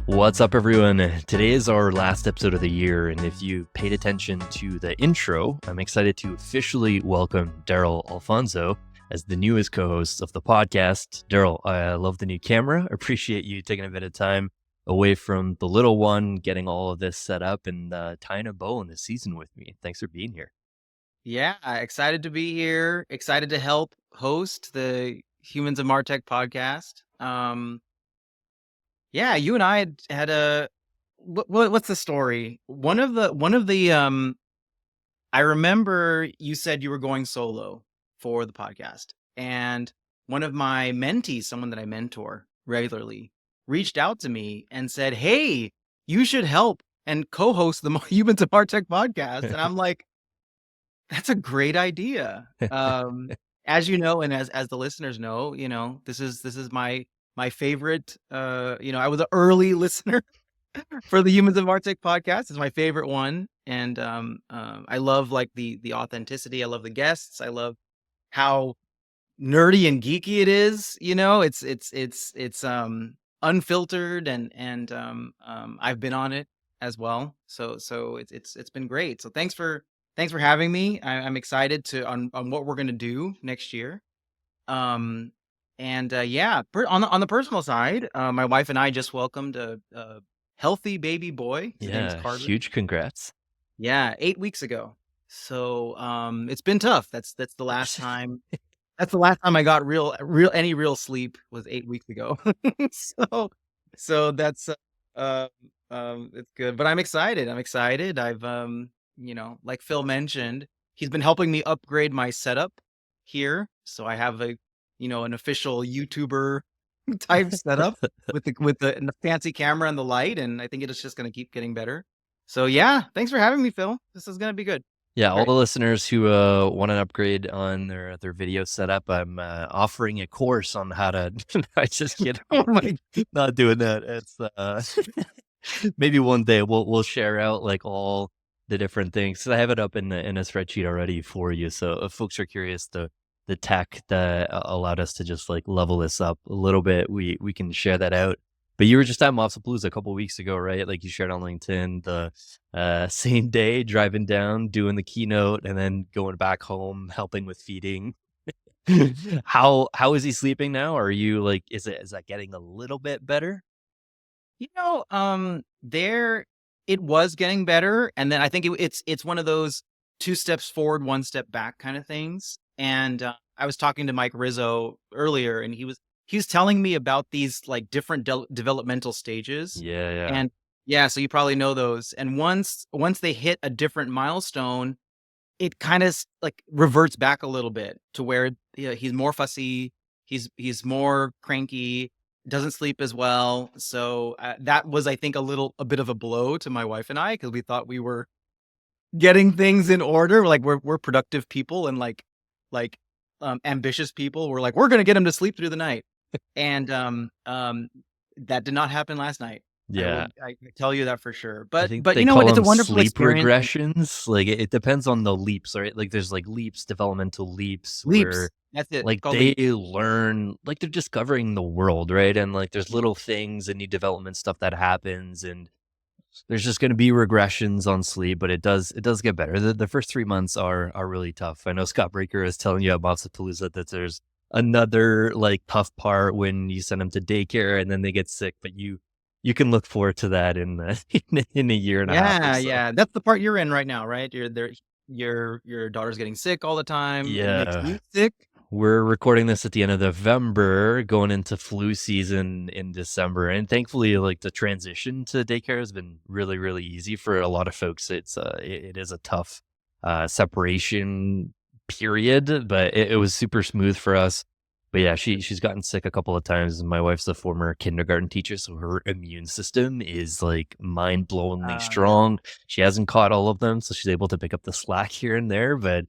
What's up, everyone? Today is our last episode of the year, and if you paid attention to the intro, I'm excited to officially welcome Darrell Alfonso as the newest co-host of the podcast. Darrell, I love the new camera. Appreciate you taking a bit of time away from the little one, getting all of this set up, and tying a bow in this season with me. Thanks for being here. Yeah, excited to be here. Excited to help host the Humans of Martech podcast. Yeah, you and I had a what's the story? One of the I remember you said you were going solo for the podcast, and one of my mentees, someone that I mentor regularly, reached out to me and said, "Hey, you should help and co-host the Humans of Martech podcast." And I'm like, that's a great idea. As you know, and as the listeners know, this is my favorite. I was an early listener for the Humans of Martech podcast. It's my favorite one, and I love like the authenticity. I love the guests. I love how nerdy and geeky it is. It's unfiltered, and I've been on it as well. So it's been great. So thanks for having me. I'm excited on what we're gonna do next year. Um, on the personal side, my wife and I just welcomed a healthy baby boy. His name's Yeah, Carter. huge congrats. Yeah, 8 weeks ago. So it's been tough. That's the last time. That's the last time I got real sleep was 8 weeks ago. so so that's uh, it's good. But I'm excited. I'm excited. Like Phil mentioned, he's been helping me upgrade my setup here. So I have an official YouTuber type setup with the fancy camera and the light, and I think it's just gonna keep getting better. So yeah, thanks for having me, Phil. This is gonna be good. Yeah, all Great. the listeners who want an upgrade on their video setup, I'm offering a course on how to. I just kidding. Oh my Not doing that. It's maybe one day we'll share out like all the different things. 'Cause I have it up in a spreadsheet already for you. So if folks are curious, the tech that allowed us to just like level this up a little bit, we can share that out. But you were just at Mopsapalooza a couple weeks ago, right? Like you shared on LinkedIn the same day driving down, doing the keynote, and then going back home, helping with feeding. How is he sleeping now? Are you like, is that getting a little bit better? There it was getting better, and then I think it's one of those 2 steps forward, 1 step back kind of things. And I was talking to Mike Rizzo earlier, and he was telling me about these like different developmental stages. Yeah, yeah. And yeah, so you probably know those. And once they hit a different milestone, it kind of like reverts back a little bit to where he's more fussy, he's more cranky, doesn't sleep as well. So that was, I think, a bit of a blow to my wife and I because we thought we were getting things in order. Like we're productive people and like ambitious people. We're like we're gonna get him to sleep through the night, and that did not happen last night. Yeah. I can tell you that for sure. I But think but they you know what? call It's a them wonderful sleep experience. regressions. Like it depends on the leaps, right? Like there's like leaps, developmental leaps Leaps. where That's it. It's like called they leaps. learn, like they're discovering the world, right? And like there's little things and new development stuff that happens, and there's just going to be regressions on sleep, but it does get better. The first 3 months are really tough. I know Scott Breaker is telling you about Palooza that there's another like tough part when you send them to daycare and then they get sick, but you can look forward to that in in a year and a half or Yeah, so. yeah. That's the part you're in right now, right? You're there. Your daughter's getting sick all the time. It makes Yeah. you sick. We're recording this at the end of November, going into flu season in December, and thankfully, like, the transition to daycare has been really, really easy for a lot of folks. It is a tough, separation period, but it was super smooth for us. But yeah, she's gotten sick a couple of times. My wife's a former kindergarten teacher, so her immune system is, like, mind-blowingly Yeah. strong. She hasn't caught all of them, so she's able to pick up the slack here and there, but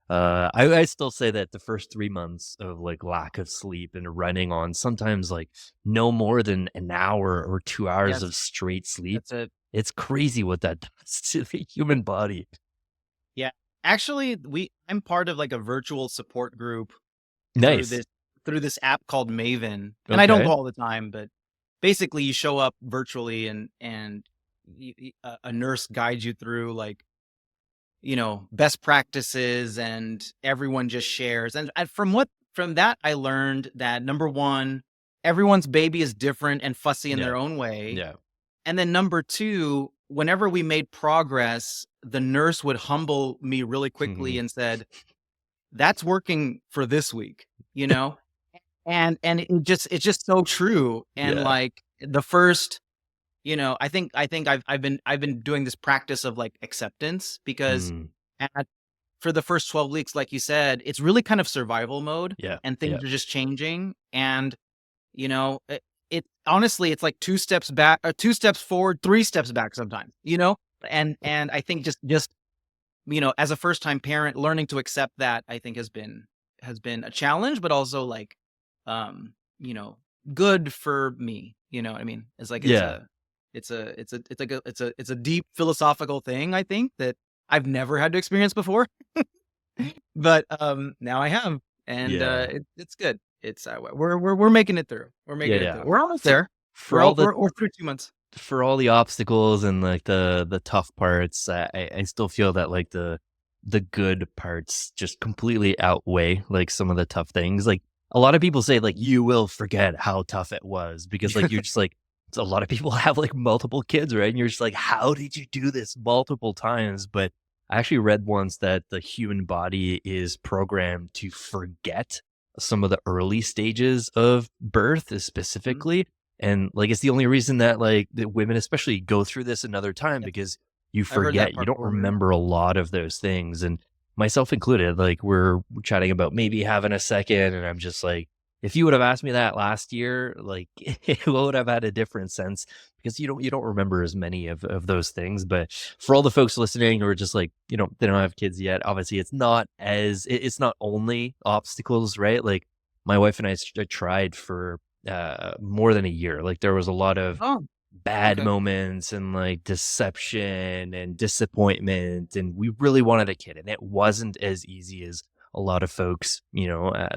I still say that the first 3 months of, like, lack of sleep and running on sometimes, like, no more than an hour or 2 hours Yes, of straight sleep, that's it. it's crazy what that does to the human body. Yeah. Actually, I'm part of like a virtual support group through Nice. this through this app called Maven. And I don't go Okay. all the time, but basically you show up virtually and a nurse guides you through like, best practices, and everyone just shares. And from that, I learned that number one, everyone's baby is different and fussy in Yeah. their own way. Yeah. And then number two, whenever we made progress, the nurse would humble me really quickly Mhm. and said, "That's working for this week," you know? And it's just so true. And Yeah. like the first, I think I've been doing this practice of like acceptance, because Mm. at for the first 12 weeks, like you said, it's really kind of survival mode, Yeah. and Yeah. things are just changing. And it honestly, it's like two steps back, two steps forward, three steps back sometimes. And I think just as a first time parent, learning to accept that, I think has been a challenge, but also like, um, you know, good for me. You know what I mean? It's like Yeah. it's a deep philosophical thing, I think, that I've never had to experience before, but now I have, and Yeah. it's good. It's we're making it through. We're Yeah. making it through. Yeah. We're almost For there. for all the We're through 2 months. for all the obstacles and like the tough parts, I still feel that like the good parts just completely outweigh like some of the tough things. Like a lot of people say like you will forget how tough it was because like you're just like a lot of people have like multiple kids, right? And you're just like, how did you do this multiple times? But I actually read once that the human body is programmed to forget some of the early stages of birth Mhm. specifically, and, like, it's the only reason that, like, the women especially go through this another time Yes, because you I've heard that forget, you part don't before. Yeah. remember a lot of those things, and myself included, like, we're chatting about maybe having a second, and I'm just like, if you would have asked me that last year, like, it would have had a different sense because you don't remember as many of those things, but for all the folks listening who are just like, they don't have kids yet, obviously, it's not only obstacles, right? Like, my wife and I tried for more than a year. Like there was a lot of Oh, bad okay. moments and like deception and disappointment, and we really wanted a kid, and it wasn't as easy as a lot of folks,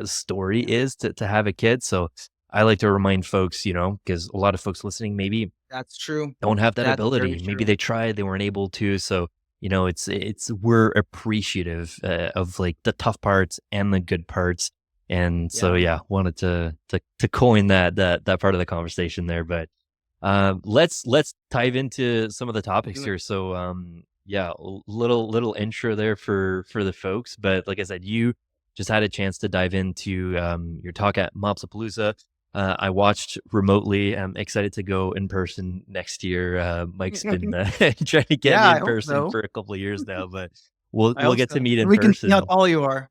story Yeah, is to have a kid. So I like to remind folks, because a lot of folks listening maybe that's true. don't have that That's very ability. Maybe true. they tried, they weren't able to. So, it's we're appreciative of like the tough parts and the good parts. And so, Yeah. yeah, wanted to coin that part of the conversation there. But let's dive into some of the Let's topics do it. here. So, yeah, little intro there for the folks. But like I said, you just had a chance to dive into your talk at Mopsapalooza. I watched remotely. I'm excited to go in person next year. Mike's been trying to get Yeah, me I in hope person so. for a couple of years now, but we'll I we'll hope get to so. meet in We can see how person. tall you are.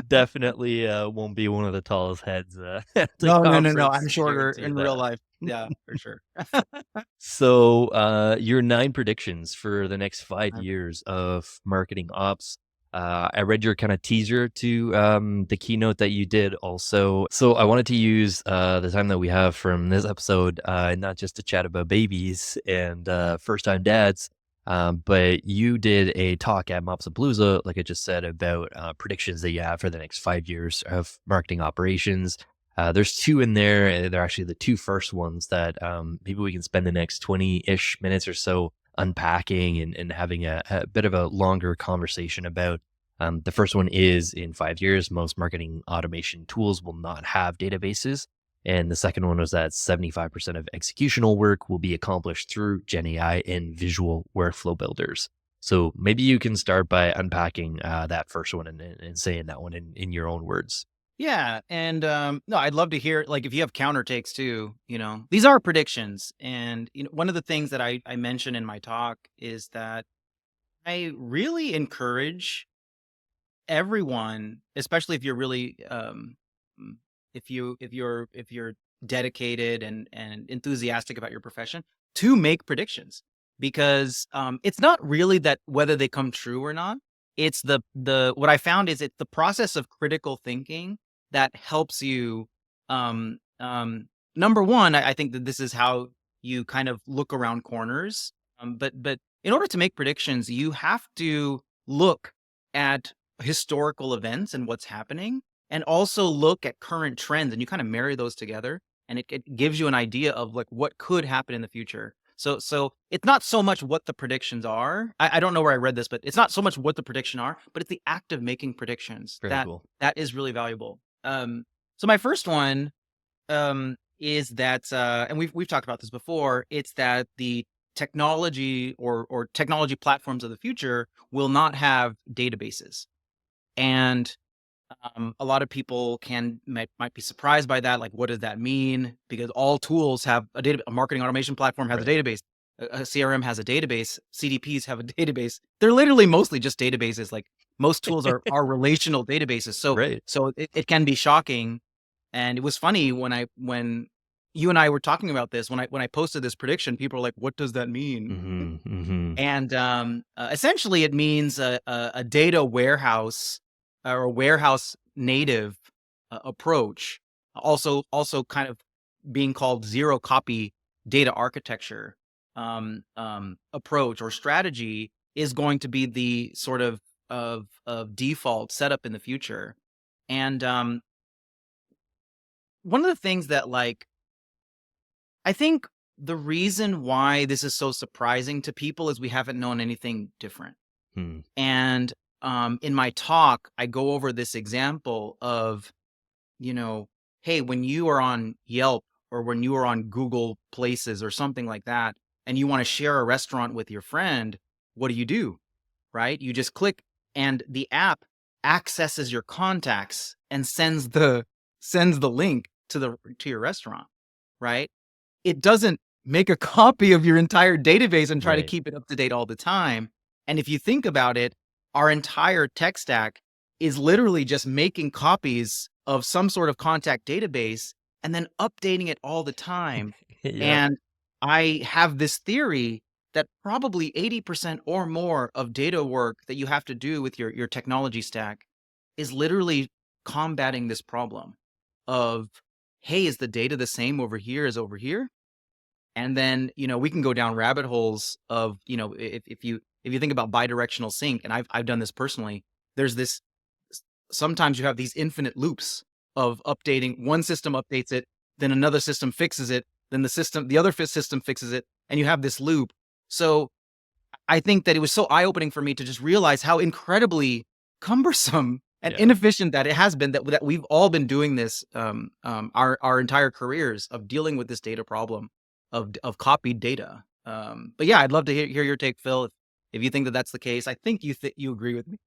Definitely won't be one of the tallest heads at the No, no, no, no. I'm conference. shorter Guarantee in real that. life. Yeah, for sure. So, your 9 predictions for the next 5 Uh, years of marketing ops. I read your kinda teaser to, the keynote that you did also. So I wanted to use, the time that we have from this episode, not just to chat about babies and, first-time dads, but you did a talk at Mopsapalooza, like I just said, about, predictions that you have for the next 5 years of marketing operations. There's 2 in there, and they're actually the 2 first ones that, maybe we can spend the next 20-ish minutes or so unpacking and having a bit of a longer conversation about. The first one is in 5 years, most marketing automation tools will not have databases. And the second one was that 75% of executional work will be accomplished through GenAI and visual workflow builders. So maybe you can start by unpacking that first one and saying that one in your own words. yeah, and no, I'd love to hear like if you have counter takes too. These are predictions, and one of the things that I mentioned in my talk is that I really encourage everyone, especially if you're really mm, if you're dedicated and enthusiastic about your profession, to make predictions, because it's not really that whether they come true or not. It's the what I found is it's the process of critical thinking that helps you. Number one, I think that this is how you kind of look around corners. But in order to make predictions, you have to look at historical events and what's happening, and also look at current trends, and you kind of marry those together. and it gives you an idea of like what could happen in the future. So it's not so much what the predictions are. I don't know where I read this, but it's not so much what the prediction are, but it's the act of making predictions Very cool. that is really valuable. So my first one is that, and we've talked about this before. It's that the technology or technology platforms of the future will not have databases, and a lot of people might be surprised by that. Like, what does that mean? Because all tools have a data. A marketing automation platform has a Right. database. A CRM has a database. CDPs have a database. They're literally mostly just databases. Like most tools are relational databases. So Right. so it can be shocking. And it was funny when you and I were talking about this, when I posted this prediction, people were like, "What does that mean?" Mhm, mhm. And essentially, it means a data warehouse or a warehouse native approach. Also, kind of being called zero copy data architecture approach or strategy is going to be the sort of default setup in the future. And one of the things that like I think the reason why this is so surprising to people is we haven't known anything different. Hmm. And in my talk, I go over this example of, you know, hey, when you are on Yelp or when you are on Google Places or something like that, and you want to share a restaurant with your friend, what do? Right? You just click, and the app accesses your contacts and sends the link to your restaurant, right? It doesn't make a copy of your entire database and try to Right. keep it up to date all the time. And if you think about it, our entire tech stack is literally just making copies of some sort of contact database and then updating it all the time. Yep. And I have this theory that probably 80% or more of data work that you have to do with your technology stack is literally combating this problem of, hey, is the data the same over here as over here? And then, we can go down rabbit holes of, if you think about bidirectional sync, and I've done this personally, there's this sometimes you have these infinite loops of updating. One system updates it, then another system fixes it, then the other system fixes it, and you have this loop. So I think that it was so eye-opening for me to just realize how incredibly cumbersome and Yeah. inefficient that it has been, that we've all been doing this, our entire careers of dealing with this data problem of copied data. But yeah, I'd love to hear your take, Phil, if you think that that's the case. I think you agree with me.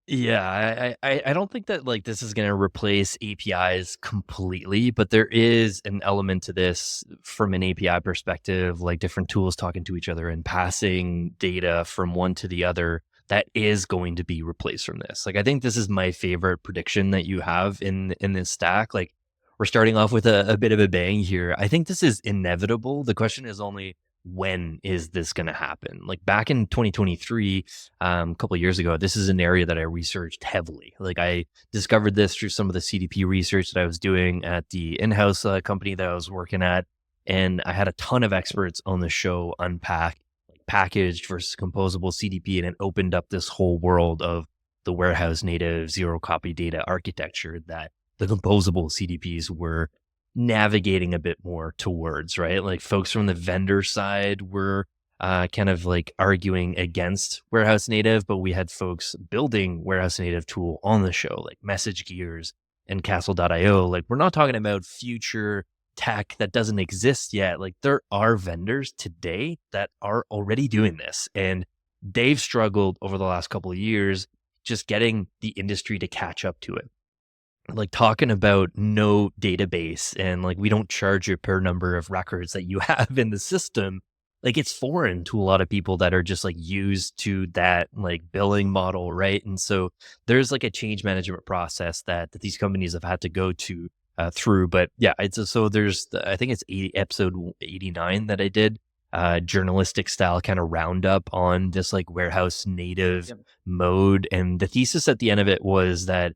Yeah, I don't think that, like, this is gonna replace APIs completely, but there is an element to this from an API perspective, like different tools talking to each other and passing data from one to the other that is going to be replaced from this. Like, I think this is my favorite prediction that you have in this stack. Like, we're starting off with a bit of a bang here. I think this is inevitable. The question is only when is this gonna happen? Like, back in 2023, a couple of years ago, this is an area that I researched heavily. Like, I discovered this through some of the CDP research that I was doing at the in-house company that I was working at, and I had a ton of experts on the show unpack like packaged versus composable CDP, and it opened up this whole world of the warehouse native zero copy data architecture that the composable CDPs were navigating a bit more towards, right? Like folks from the vendor side were kind of like arguing against warehouse native, but we had folks building warehouse native tool on the show, like Message Gears and Castle.io. Like, we're not talking about future tech that doesn't exist yet. Like, there are vendors today that are already doing this, and they've struggled over the last couple of years just getting the industry to catch up to it. Like, talking about no database and like we don't charge you per number of records that you have in the system, like, it's foreign to a lot of people that are just like used to that like billing model, right? And so there's like a change management process that these companies have had to go to through. But yeah, so there's I think it's episode 89 that I did journalistic style kind of roundup on this like warehouse native Yep. mode, and the thesis at the end of it was that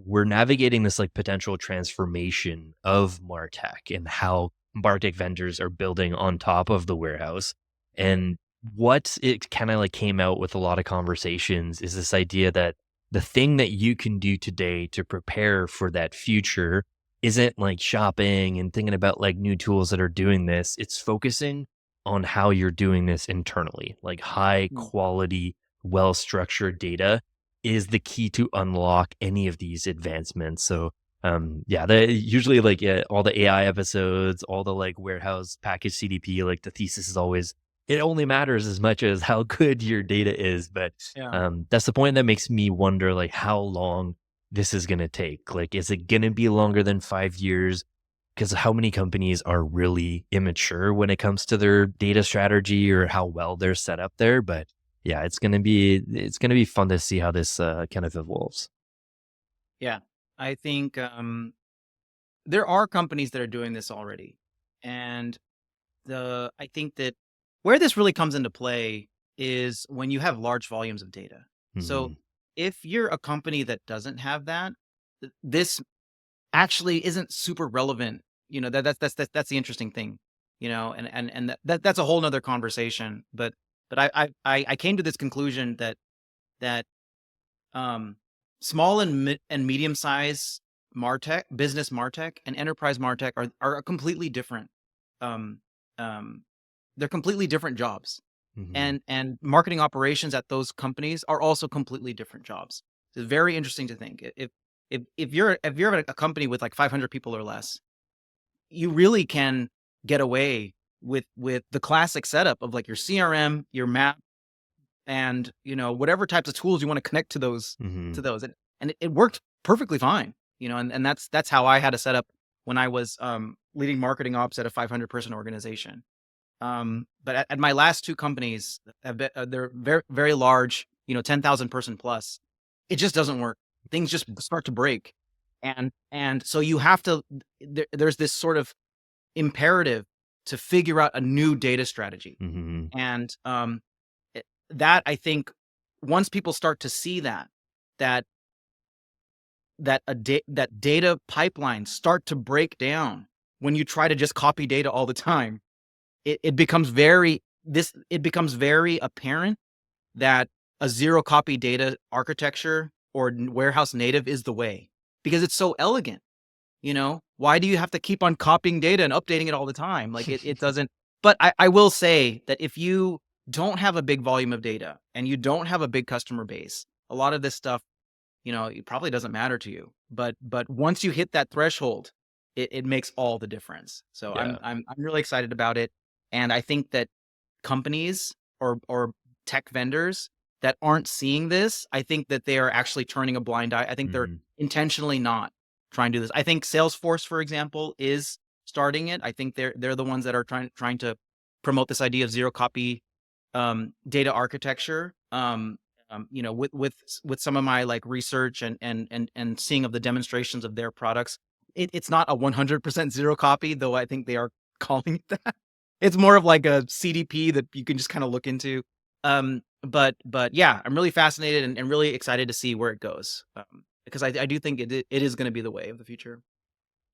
we're navigating this like potential transformation of Martech and how Martech vendors are building on top of the warehouse. And what it kind of like came out with a lot of conversations is this idea that the thing that you can do today to prepare for that future isn't like shopping and thinking about like new tools that are doing this. It's focusing on how you're doing this internally. Like high Mm. quality, well structured data is the key to unlock any of these advancements. So, yeah, the usually like all the AI episodes, all the like warehouse package CDP, like the thesis is always it only matters as much as how good your data is. But Yeah. that's the point that makes me wonder like how long this is gonna take? Like, is it gonna be longer than 5 years? Because how many companies are really immature when it comes to their data strategy or how well they're set up there? But yeah, it's gonna be fun to see how this kind of evolves. Yeah. I think there are companies that are doing this already. And I think that where this really comes into play is when you have large volumes of data. So Mhm. if you're a company that doesn't have that, this actually isn't super relevant. That's the interesting thing, that's a whole nother conversation. But I came to this conclusion that um small and medium size Martech, business Martech and enterprise Martech are a completely different um um they're completely different jobs. Mhm. And marketing operations at those companies are also completely different jobs. It's very interesting to think. If you're at a company with like 500 people or less, you really can get away with the classic setup of like your CRM, your map, and whatever types of tools you want to connect to those Mhm. it worked perfectly fine. And that's how I had a setup when I was leading marketing ops at a 500 person organization. But at my last two companies, they're very, very large, 10,000 person plus. It just doesn't work. Things just start to break. And so you have to, there's this sort of imperative to figure out a new data strategy. Mhm. And that I think once people start to see that that data pipelines start to break down when you try to just copy data all the time, it becomes very apparent that a zero copy data architecture or warehouse native is the way, because it's so elegant. Why do you have to keep on copying data and updating it all the time? Like it doesn't. But I will say that if you don't have a big volume of data and you don't have a big customer base, a lot of this stuff, it probably doesn't matter to you. But once you hit that threshold, it makes all the difference. So Yeah. I'm really excited about it. And I think that companies or tech vendors that aren't seeing this, I think that they are actually turning a blind eye. I think they're Mhm. intentionally not trying to do this. I think Salesforce, for example, is starting it. I think they're the ones that are trying to promote this idea of zero copy data architecture. With some of my like research and seeing of the demonstrations of their products, it's not a 100% zero copy, though I think they are calling it that. It's more of like a CDP that you can just kind of look into. But yeah, I'm really fascinated and really excited to see where it goes. Because I do think it is going to be the way of the future.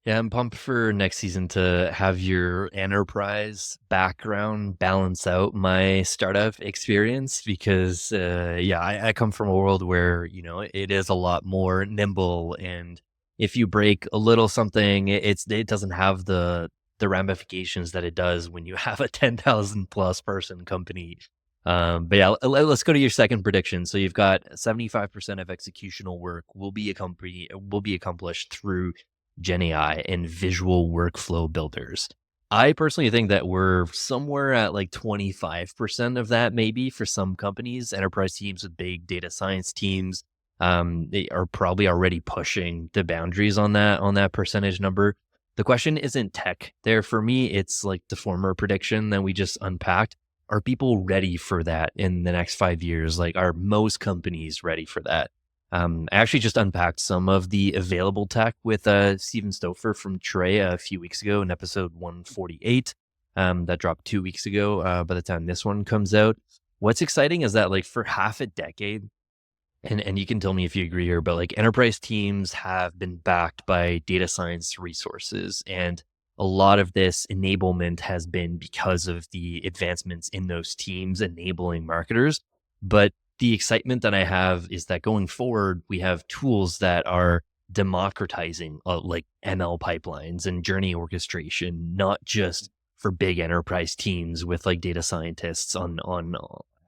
Yeah, I'm pumped for next season to have your enterprise background balance out my startup experience because, yeah, I come from a world where, it is a lot more nimble. And if you break a little something, it doesn't have the ramifications that it does when you have a 10,000 plus person company. But yeah, let's go to your second prediction. So you've got 75% of executional work will be accomplished through GenAI and visual workflow builders. I personally think that we're somewhere at like 25% of that, maybe for some companies, enterprise teams with big data science teams. They are probably already pushing the boundaries on that percentage number. The question isn't tech there for me. It's like the former prediction that we just unpacked. Are people ready for that in the next 5 years? Like, are most companies ready for that? I actually just unpacked some of the available tech with Steven Stouffer from Trey a few weeks ago in episode 148. That dropped 2 weeks ago. By the time this one comes out, what's exciting is that like for half a decade, and you can tell me if you agree here, but like enterprise teams have been backed by data science resources, and a lot of this enablement has been because of the advancements in those teams enabling marketers. But the excitement that I have is that going forward, we have tools that are democratizing like ML pipelines and journey orchestration, not just for big enterprise teams with like data scientists on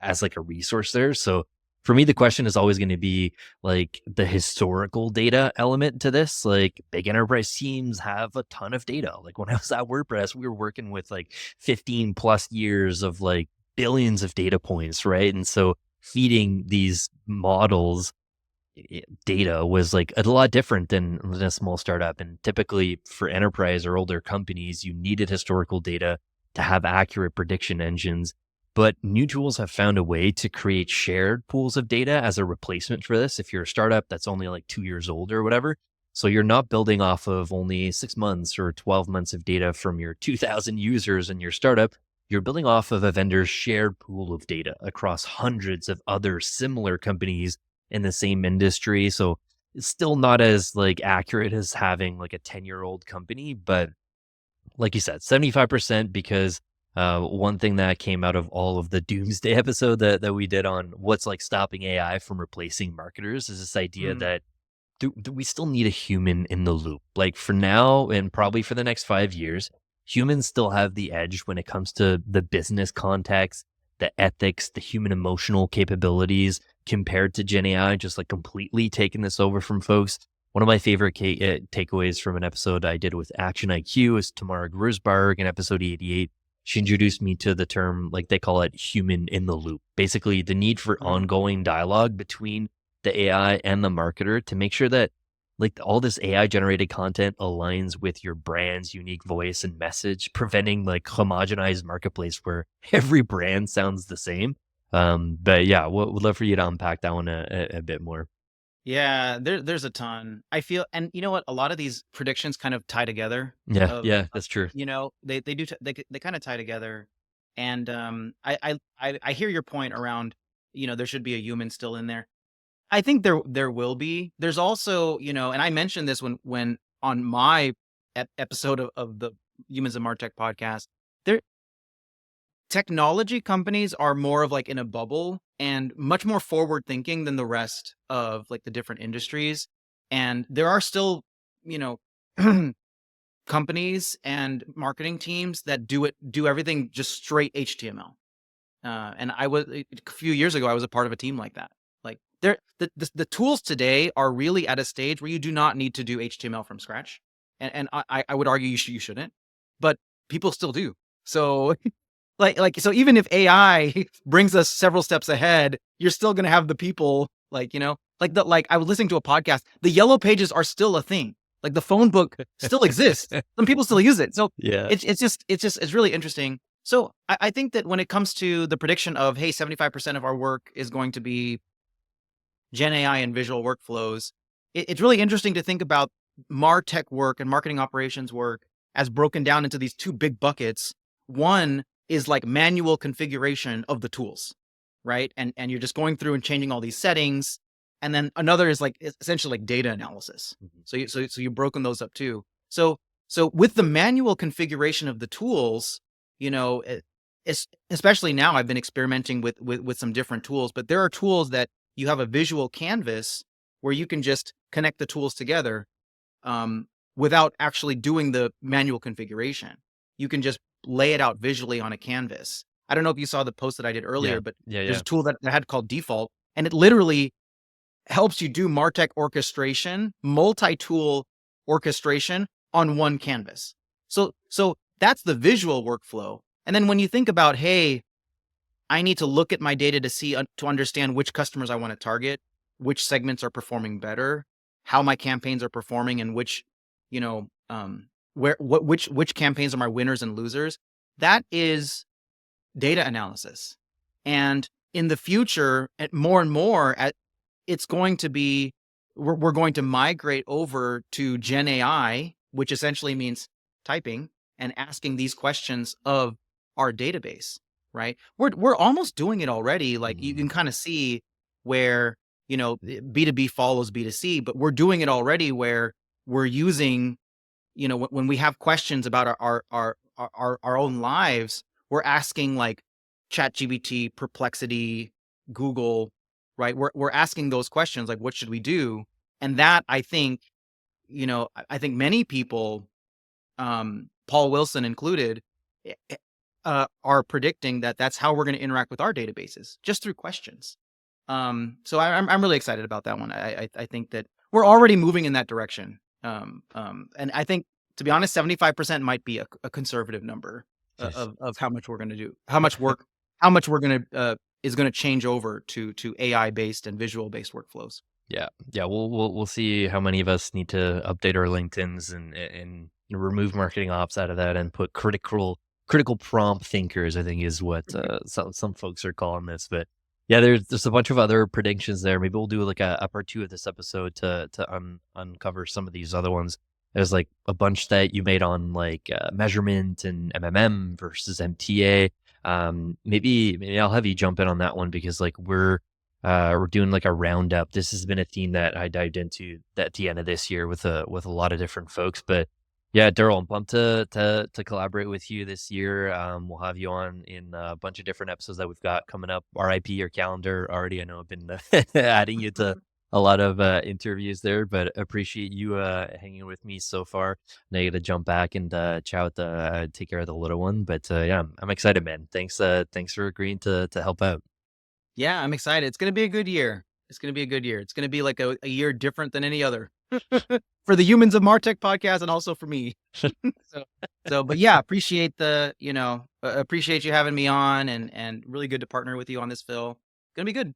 as like a resource there. So for me, the question is always going to be like the historical data element to this. Like big enterprise teams have a ton of data. Like when I was at WordPress, we were working with like 15 plus years of like billions of data points, right? And so feeding these models data was like a lot different than a small startup. And typically for enterprise or older companies, you needed historical data to have accurate prediction engines. But new tools have found a way to create shared pools of data as a replacement for this. If you're a startup that's only like 2 years old or whatever, so you're not building off of only 6 months or 12 months of data from your 2,000 users in your startup. You're building off of a vendor's shared pool of data across hundreds of other similar companies in the same industry. So it's still not as like accurate as having like a 10-year-old company, but like you said, 75% because one thing that came out of all of the doomsday episode that we did on what's like stopping AI from replacing marketers is this idea Mm, that do we still need a human in the loop? Like for now and probably for the next 5 years, humans still have the edge when it comes to the business context, the ethics, the human emotional capabilities compared to Gen AI, just like completely taking this over from folks. One of my favorite takeaways from an episode I did with Action IQ is Tamara Grursberg in episode 88. She introduced me to the term, like they call it human in the loop. Basically, the need for mm. ongoing dialogue between the AI and the marketer to make sure that like all this AI generated content aligns with your brand's unique voice and message, preventing like homogenized marketplace where every brand sounds the same. But yeah, would love for you to unpack that one a bit more. Yeah, there's a ton. I feel, and you know what? A lot of these predictions kind of tie together. Yeah, Of, yeah, that's true. they do they kind of tie together, and I hear your point around, there should be a human still in there. I think there will be. There's also, and I mentioned this when on my episode of the Humans and Martech podcast. There Technology companies are more of like in a bubble and much more forward thinking than the rest of like the different industries. And there are still, you know, companies and marketing teams that do everything just straight HTML. And a few years ago, I was a part of a team like that. Like the tools today are really at a stage where you do not need to do HTML from scratch. And I would argue you shouldn't, but people still do. So so even if AI brings us several steps ahead, you're still gonna have the people like I was listening to a podcast. The yellow pages are still a thing. Like the phone book still exists. Some people still use it. So Yeah. it's really interesting. So I think that when it comes to the prediction of, hey, 75% of our work is going to be Gen AI and visual workflows, it's really interesting to think about MarTech work and marketing operations work as broken down into these two big buckets. One is like manual configuration of the tools, right? And you're just going through and changing all these settings. And then another is like essentially like data analysis. Mhm. So you've broken those up too. So with the manual configuration of the tools, especially now, I've been experimenting with some different tools, but there are tools that you have a visual canvas where you can just connect the tools together, without actually doing the manual configuration. You can just lay it out visually on a canvas. I don't know if you saw the post that I did Yeah. earlier, but Yeah. there's Yeah. a tool that I had called Default, and it literally helps you do MarTech orchestration, multi-tool orchestration on one canvas. So that's the visual workflow. And then when you think about, hey, I need to look at my data to see to understand which customers I want to target, which segments are performing better, how my campaigns are performing, and which, you know, which campaigns are my winners and losers. That is data analysis. And in the future, more and more, it's going to be we're going to migrate over to Gen AI, which essentially means typing and asking these questions of our database, right? We're almost doing it already. Like you Mhm. can kind of see where, B2B follows B2C, but we're doing it already where we're using, when we have questions about our own lives, we're asking like ChatGPT, Perplexity, Google, right? We're asking those questions like, what should we do? And that, I think, I think many people, Paul Wilson included, are predicting that that's how we're going to interact with our databases, just through questions. So I'm really excited about that one. I think that we're already moving in that direction. And I think, to be honest, 75% might be a conservative number of how much we're going to do, how much we're going to is going to change over to AI based and visual based workflows. Yeah, yeah, we'll see how many of us need to update our LinkedIn's and remove marketing ops out of that and put critical prompt thinkers, I think is what some folks are calling this. But yeah, there's a bunch of other predictions there. Maybe we'll do like a part two of this episode to uncover some of these other ones. There's like a bunch that you made on like measurement and MMM versus MTA. Maybe I'll have you jump in on that one because like we're doing like a roundup. This has been a theme that I dived into at the end of this year with a lot of different folks. But yeah, Darrell, I'm pumped to collaborate with you this year. We'll have you on in a bunch of different episodes that we've got coming up. RIP your calendar already. I know I've been adding you to a lot of interviews there, but appreciate you hanging with me so far. Now you got to jump back and chow at the take care of the little one. But yeah, I'm excited, man. Thanks for agreeing to help out. Yeah, I'm excited. It's going to be a good year. It's going to be a good year. It's going to be like a year different than any other for the Humans of Martech podcast and also for me. But yeah, appreciate you having me on and really good to partner with you on this, Phil. Gonna be good.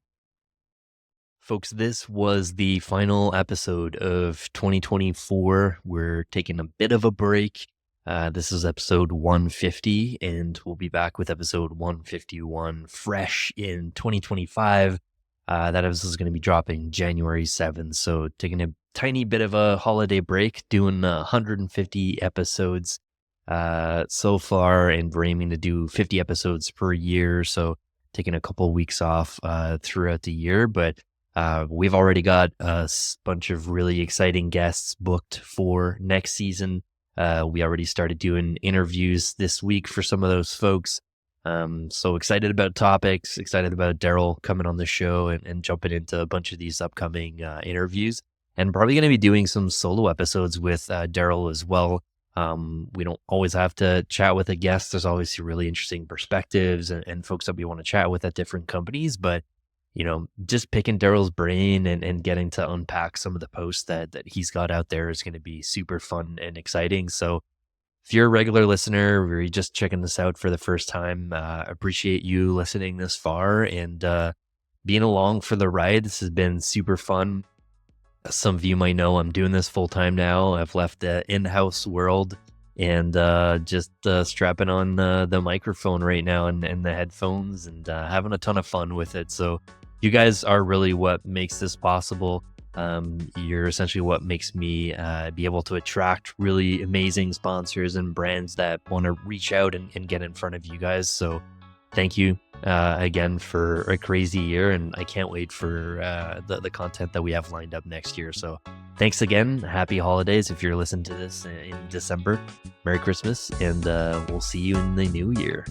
Folks, this was the final episode of 2024. We're taking a bit of a break. This is episode 150, and we'll be back with episode 151 fresh in 2025. That episode is going to be dropping January 7th. So taking a tiny bit of a holiday break, doing 150 episodes so far, and we're aiming to do 50 episodes per year. So taking a couple of weeks off throughout the year, but we've already got a bunch of really exciting guests booked for next season. We already started doing interviews this week for some of those folks. So excited about topics, excited about Darrell coming on the show and jumping into a bunch of these upcoming interviews. And probably going to be doing some solo episodes with Darrell as well. We don't always have to chat with a guest. There's always really interesting perspectives and folks that we want to chat with at different companies. But just picking Darrell's brain and getting to unpack some of the posts that he's got out there is going to be super fun and exciting. So if you're a regular listener or you're just checking this out for the first time, appreciate you listening this far and being along for the ride. This has been super fun. Some of you might know I'm doing this full time now. I've left the in-house world and just strapping on the microphone right now and the headphones and having a ton of fun with it. So you guys are really what makes this possible. You're essentially what makes me be able to attract really amazing sponsors and brands that want to reach out and get in front of you guys. So thank you again for a crazy year. And I can't wait for the content that we have lined up next year. So thanks again. Happy holidays if you're listening to this in December. Merry Christmas. And we'll see you in the new year.